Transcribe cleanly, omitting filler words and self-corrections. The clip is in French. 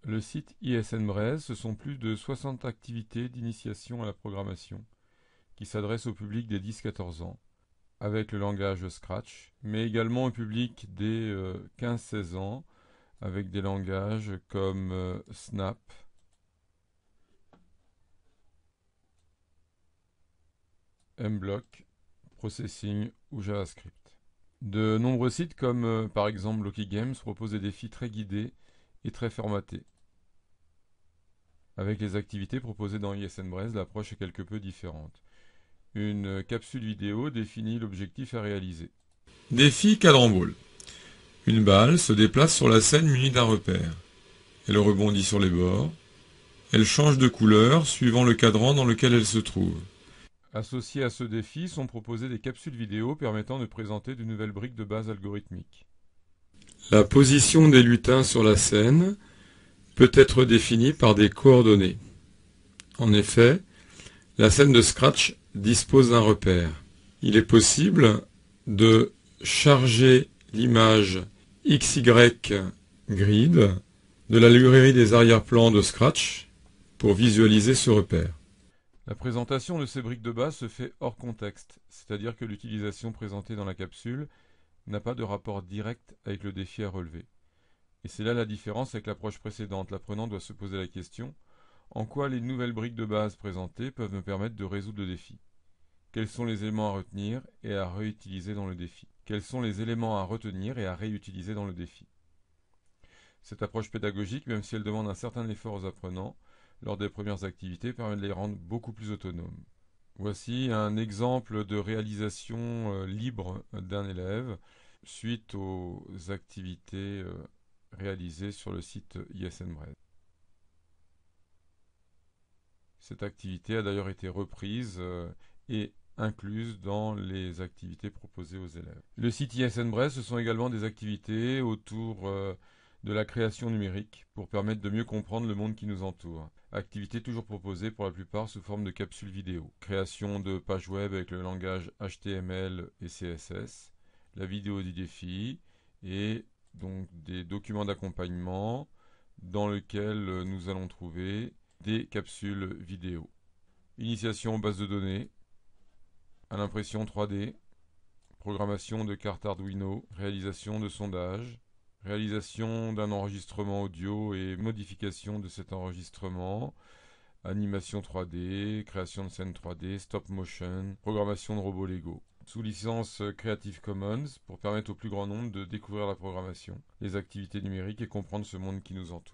Le site ISN-Breizh, ce sont plus de 60 activités d'initiation à la programmation qui s'adressent au public des 10-14 ans avec le langage Scratch, mais également au public des 15-16 ans avec des langages comme Snap, Mblock, Processing ou JavaScript. De nombreux sites comme par exemple Loki Games proposent des défis très guidés et très formatés. Avec les activités proposées dans ISN-Breizh, l'approche est quelque peu différente. Une capsule vidéo définit l'objectif à réaliser. Défi cadran ball. Une balle se déplace sur la scène munie d'un repère. Elle rebondit sur les bords. Elle change de couleur suivant le cadran dans lequel elle se trouve. Associées à ce défi sont proposées des capsules vidéo permettant de présenter de nouvelles briques de base algorithmiques. La position des lutins sur la scène peut être définie par des coordonnées. En effet, la scène de Scratch dispose d'un repère. Il est possible de charger l'image XY Grid de la librairie des arrière-plans de Scratch pour visualiser ce repère. La présentation de ces briques de base se fait hors contexte, c'est-à-dire que l'utilisation présentée dans la capsule n'a pas de rapport direct avec le défi à relever. Et c'est là la différence avec l'approche précédente. L'apprenant doit se poser la question: en quoi les nouvelles briques de base présentées peuvent me permettre de résoudre le défi? Quels sont les éléments à retenir et à réutiliser dans le défi? Quels sont les éléments à retenir et à réutiliser dans le défi? Cette approche pédagogique, même si elle demande un certain effort aux apprenants lors des premières activités, permet de les rendre beaucoup plus autonomes. Voici un exemple de réalisation libre d'un élève suite aux activités réalisées sur le site ISN-Breizh. Cette activité a d'ailleurs été reprise et incluse dans les activités proposées aux élèves. Le site ISN-Breizh, ce sont également des activités autour de la création numérique pour permettre de mieux comprendre le monde qui nous entoure. Activités toujours proposées pour la plupart sous forme de capsules vidéo. Création de pages web avec le langage HTML et CSS, la vidéo du défi et donc des documents d'accompagnement dans lesquels nous allons trouver des capsules vidéo. Initiation aux bases de données, à l'impression 3D, programmation de cartes Arduino, réalisation de sondages, réalisation d'un enregistrement audio et modification de cet enregistrement, animation 3D, création de scènes 3D, stop motion, programmation de robots Lego. Sous licence Creative Commons pour permettre au plus grand nombre de découvrir la programmation, les activités numériques et comprendre ce monde qui nous entoure.